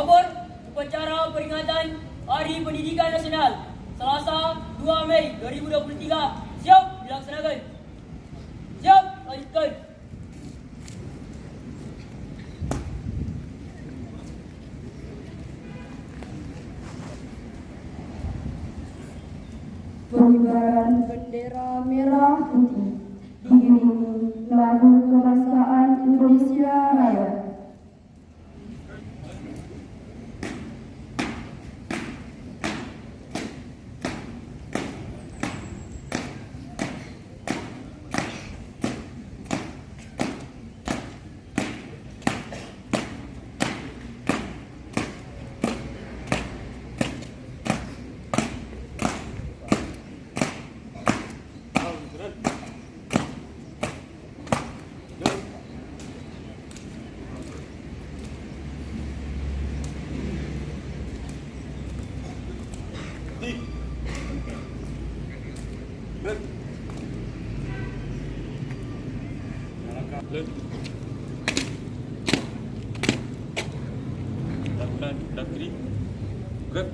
Kabur upacara peringatan Hari Pendidikan Nasional Selasa 2 Mei 2023 siap dilaksanakan. Siap, lanjutkan. Pengibaran bendera merah putih diiringi lagu kebangsaan Indonesia Raya. Dan kiri, gerak.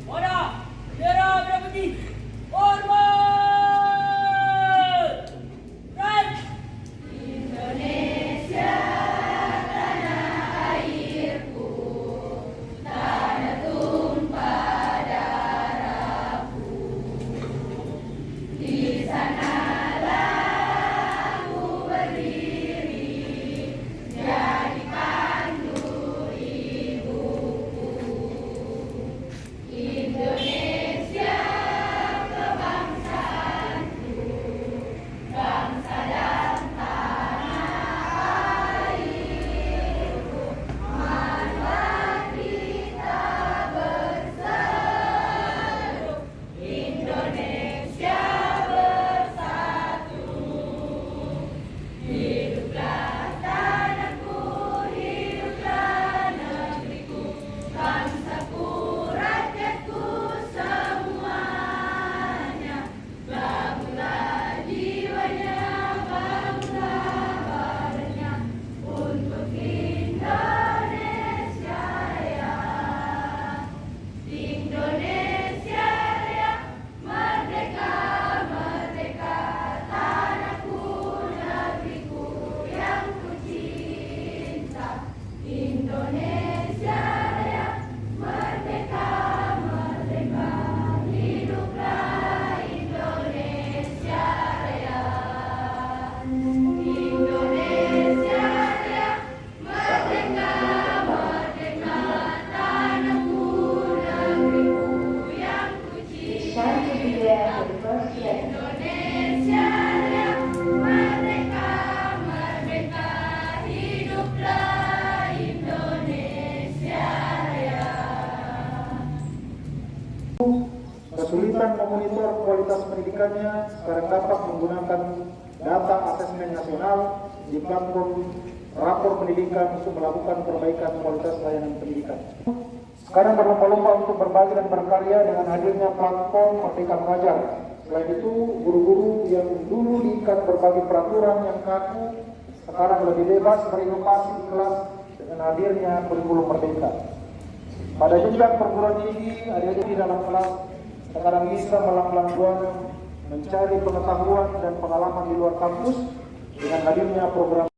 Mana? Bendera merah putih. Hormat. Right. Kesulitan memonitor kualitas pendidikannya sekarang dapat menggunakan data asesmen nasional di platform rapor pendidikan untuk melakukan perbaikan kualitas layanan pendidikan. Sekarang berlomba-lomba untuk berbagi dan berkarya dengan hadirnya platform Merdeka Mengajar. Selain itu, guru-guru yang dulu diikat berbagai peraturan yang kaku sekarang lebih bebas berinovasi di kelas dengan hadirnya kurikulum merdeka. Pada jenjang perguruan tinggi, adik-adik di dalam kelas sekarang bisa melanglang buana mencari pengetahuan dan pengalaman di luar kampus dengan hadirnya program